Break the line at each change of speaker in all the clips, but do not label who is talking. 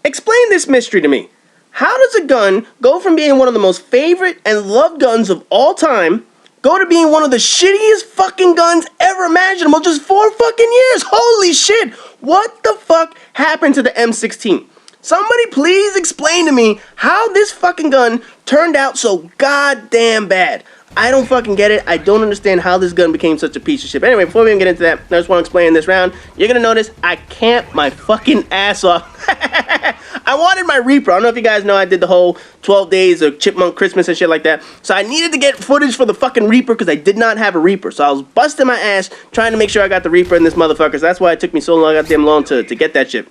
Explain this mystery to me. How does a gun go from being one of the most favorite and loved guns of all time go to being one of the shittiest fucking guns ever imaginable just 4 fucking years? Holy shit! What the fuck happened to the M16? Somebody please explain to me how this fucking gun turned out so goddamn bad. I don't fucking get it. I don't understand how this gun became such a piece of shit. But anyway, before we even get into that, I just want to explain this round. You're gonna notice I camped my fucking ass off. I wanted my Reaper. I don't know if you guys know I did the whole 12 days of Chipmunk Christmas and shit like that. So I needed to get footage for the fucking Reaper because I did not have a Reaper. So I was busting my ass trying to make sure I got the Reaper in this motherfucker. So that's why it took me so long to get that shit.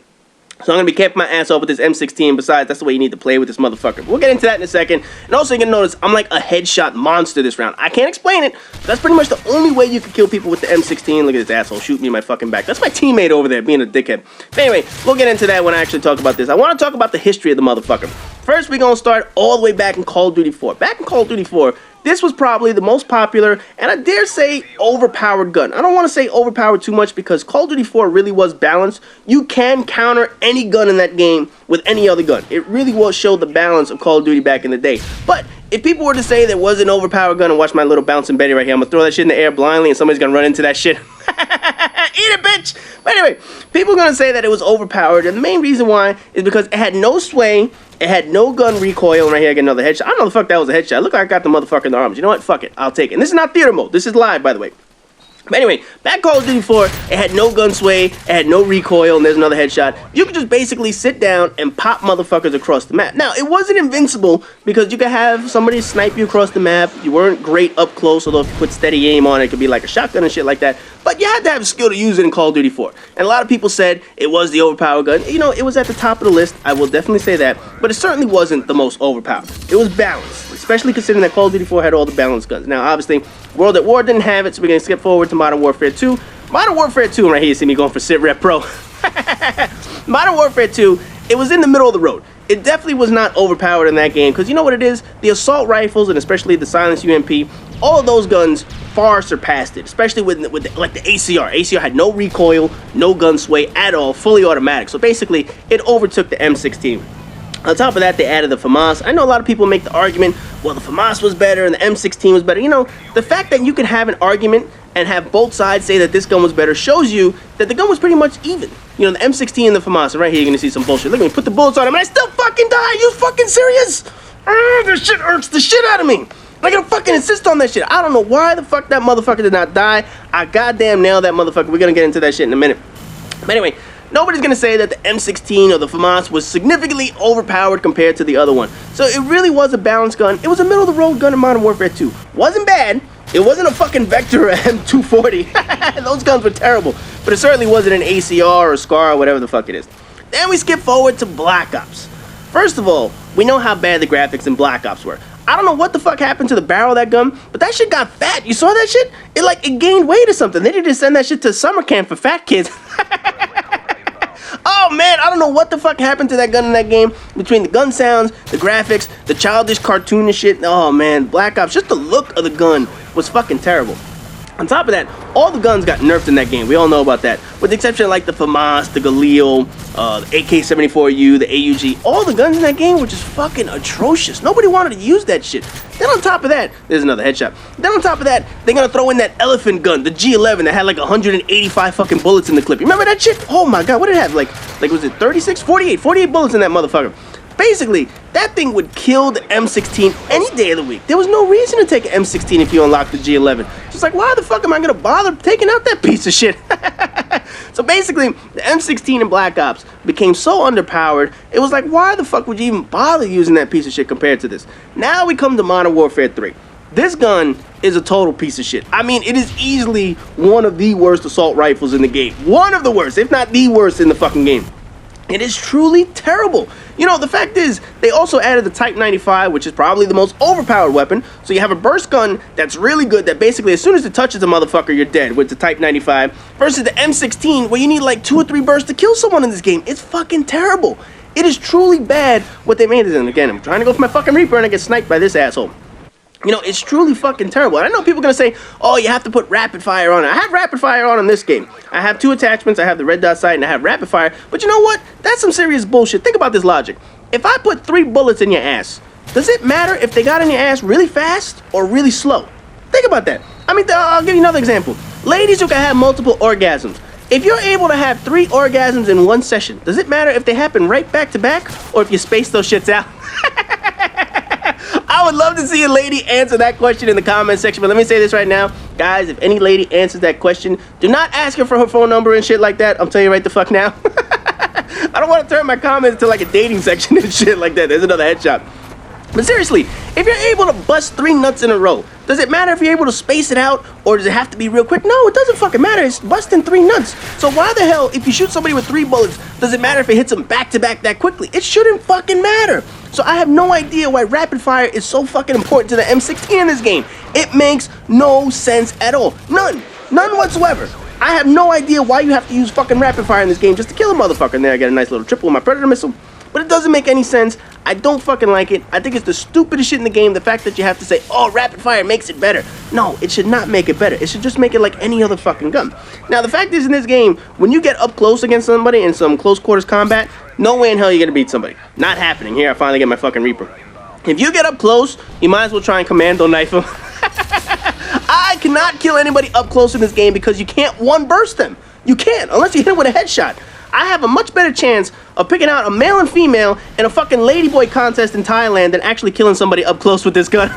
So I'm going to be camping my ass off with this M16. Besides, that's the way you need to play with this motherfucker. We'll get into that in a second. And also, you're going to notice I'm like a headshot monster this round. I can't explain it. But that's pretty much the only way you can kill people with the M16. Look at this asshole shooting me in my fucking back. That's my teammate over there being a dickhead. But anyway, we'll get into that when I actually talk about this. I want to talk about the history of the motherfucker. First, we're going to start all the way back in Call of Duty 4. Back in Call of Duty 4, this was probably the most popular, and I dare say, overpowered gun. I don't want to say overpowered too much because Call of Duty 4 really was balanced. You can counter any gun in that game with any other gun. It really will show the balance of Call of Duty back in the day. But if people were to say there was an overpowered gun, and watch my little bouncing Betty right here, I'm going to throw that shit in the air blindly, and somebody's going to run into that shit. Eat it, bitch! But anyway, people are going to say that it was overpowered, and the main reason why is because it had no sway, it had no gun recoil, and right here I get another headshot. I don't know the fuck that was a headshot. Look like I got the motherfucker in the arms. You know what? Fuck it. I'll take it. And this is not theater mode. This is live, by the way. But anyway, back Call of Duty 4, it had no gun sway, it had no recoil, and there's another headshot. You could just basically sit down and pop motherfuckers across the map. Now, it wasn't invincible because you could have somebody snipe you across the map. You weren't great up close, although if you put steady aim on it, it could be like a shotgun and shit like that. But you had to have skill to use it in Call of Duty 4. And a lot of people said it was the overpowered gun. You know, it was at the top of the list. I will definitely say that. But it certainly wasn't the most overpowered. It was balanced, especially considering that Call of Duty 4 had all the balanced guns. Now, obviously, World at War didn't have it, so we're going to skip forward to Modern Warfare 2. Modern Warfare 2, right here, you see me going for Sit Rep Pro. Modern Warfare 2, it was in the middle of the road. It definitely was not overpowered in that game, because you know what it is? The assault rifles, and especially the silenced UMP, all of those guns far surpassed it, especially with the ACR. ACR had no recoil, no gun sway at all, fully automatic. So basically, it overtook the M16. On top of that, they added the FAMAS. I know a lot of people make the argument, well, the FAMAS was better and the M16 was better. You know, the fact that you can have an argument and have both sides say that this gun was better shows you that the gun was pretty much even. You know, the M16 and the FAMAS, and right here you're gonna see some bullshit. Look at me, put the bullets on him and I still fucking die. Are you fucking serious? This shit irks the shit out of me. I gotta fucking insist on that shit. I don't know why the fuck that motherfucker did not die. I goddamn nailed that motherfucker. We're gonna get into that shit in a minute. But anyway, nobody's gonna say that the M16 or the FAMAS was significantly overpowered compared to the other one. So it really was a balanced gun. It was a middle-of-the-road gun in Modern Warfare 2. Wasn't bad. It wasn't a fucking Vector or M240. Those guns were terrible. But it certainly wasn't an ACR or SCAR or whatever the fuck it is. Then we skip forward to Black Ops. First of all, we know how bad the graphics in Black Ops were. I don't know what the fuck happened to the barrel of that gun, but that shit got fat. You saw that shit? It gained weight or something. They didn't send that shit to summer camp for fat kids. Oh man, I don't know what the fuck happened to that gun in that game. Between the gun sounds, the graphics, the childish cartoonish shit. Oh man, Black Ops, just the look of the gun was fucking terrible. On top of that, all the guns got nerfed in that game. We all know about that. With the exception of like the FAMAS, the Galil, the AK-74U, the AUG. All the guns in that game were just fucking atrocious. Nobody wanted to use that shit. Then on top of that, there's another headshot. Then on top of that, they're gonna throw in that elephant gun, the G11 that had like 185 fucking bullets in the clip. You remember that shit? Oh my god, what did it have? Like was it 36? 48 bullets in that motherfucker. Basically, that thing would kill the M16 any day of the week. There was no reason to take an M16 if you unlock the G11. Just like, why the fuck am I gonna bother taking out that piece of shit? So basically, the M16 in Black Ops became so underpowered, it was like, why the fuck would you even bother using that piece of shit compared to this? Now we come to Modern Warfare 3. This gun is a total piece of shit. I mean, it is easily one of the worst assault rifles in the game. One of the worst, if not the worst in the fucking game. It is truly terrible. You know, the fact is, they also added the Type 95, which is probably the most overpowered weapon. So you have a burst gun that's really good, that basically as soon as it touches a motherfucker, you're dead with the Type 95. Versus the M16, where you need like 2 or 3 bursts to kill someone in this game. It's fucking terrible. It is truly bad what they made it in. Again, I'm trying to go for my fucking Reaper and I get sniped by this asshole. You know, it's truly fucking terrible. And I know people are going to say, oh, you have to put rapid fire on it. I have rapid fire on in this game. I have 2 attachments. I have the red dot sight and I have rapid fire. But you know what? That's some serious bullshit. Think about this logic. If I put 3 bullets in your ass, does it matter if they got in your ass really fast or really slow? Think about that. I mean, I'll give you another example. Ladies who can have multiple orgasms. If you're able to have 3 orgasms in one session, does it matter if they happen right back to back or if you space those shits out? I would love to see a lady answer that question in the comment section, but let me say this right now. Guys, if any lady answers that question, do not ask her for her phone number and shit like that. I'm telling you right the fuck now. I don't want to turn my comments to like a dating section and shit like that. There's another headshot. But seriously, if you're able to bust 3 nuts in a row, does it matter if you're able to space it out or does it have to be real quick? No, it doesn't fucking matter. It's busting 3 nuts. So why the hell, if you shoot somebody with 3 bullets, does it matter if it hits them back to back that quickly? It shouldn't fucking matter. So I have no idea why rapid fire is so fucking important to the M16 in this game. It makes no sense at all. None whatsoever. I have no idea why you have to use fucking rapid fire in this game just to kill a motherfucker. And there I get a nice little triple with my Predator missile. But it doesn't make any sense. I don't fucking like it. I think it's the stupidest shit in the game. The fact that you have to say, oh, rapid fire makes it better. No, it should not make it better. It should just make it like any other fucking gun. Now, the fact is in this game, when you get up close against somebody in some close quarters combat, no way in hell you're gonna beat somebody. Not happening. Here, I finally get my fucking Reaper. If you get up close, you might as well try and commando knife him. I cannot kill anybody up close in this game because you can't one-burst them. You can't, unless you hit him with a headshot. I have a much better chance of picking out a male and female in a fucking ladyboy contest in Thailand than actually killing somebody up close with this gun.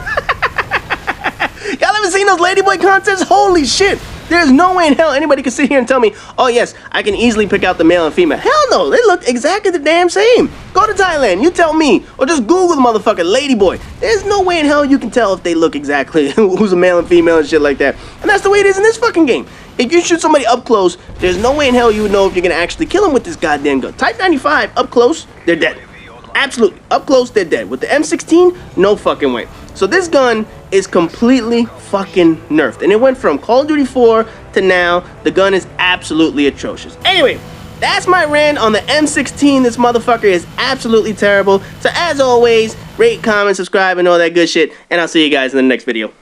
Y'all ever seen those ladyboy contests? Holy shit. There's no way in hell anybody can sit here and tell me, oh yes, I can easily pick out the male and female. Hell no, they look exactly the damn same. Go to Thailand, you tell me, or just Google the motherfucker ladyboy. There's no way in hell you can tell if they look exactly who's a male and female and shit like that. And that's the way it is in this fucking game. If you shoot somebody up close, there's no way in hell you would know if you're gonna actually kill them with this goddamn gun. Type 95, up close, they're dead. Absolutely, up close, they're dead. With the M16, no fucking way. So this gun is completely fucking nerfed. And it went from Call of Duty 4 to now. The gun is absolutely atrocious. Anyway, that's my rant on the M16. This motherfucker is absolutely terrible. So as always, rate, comment, subscribe, and all that good shit. And I'll see you guys in the next video.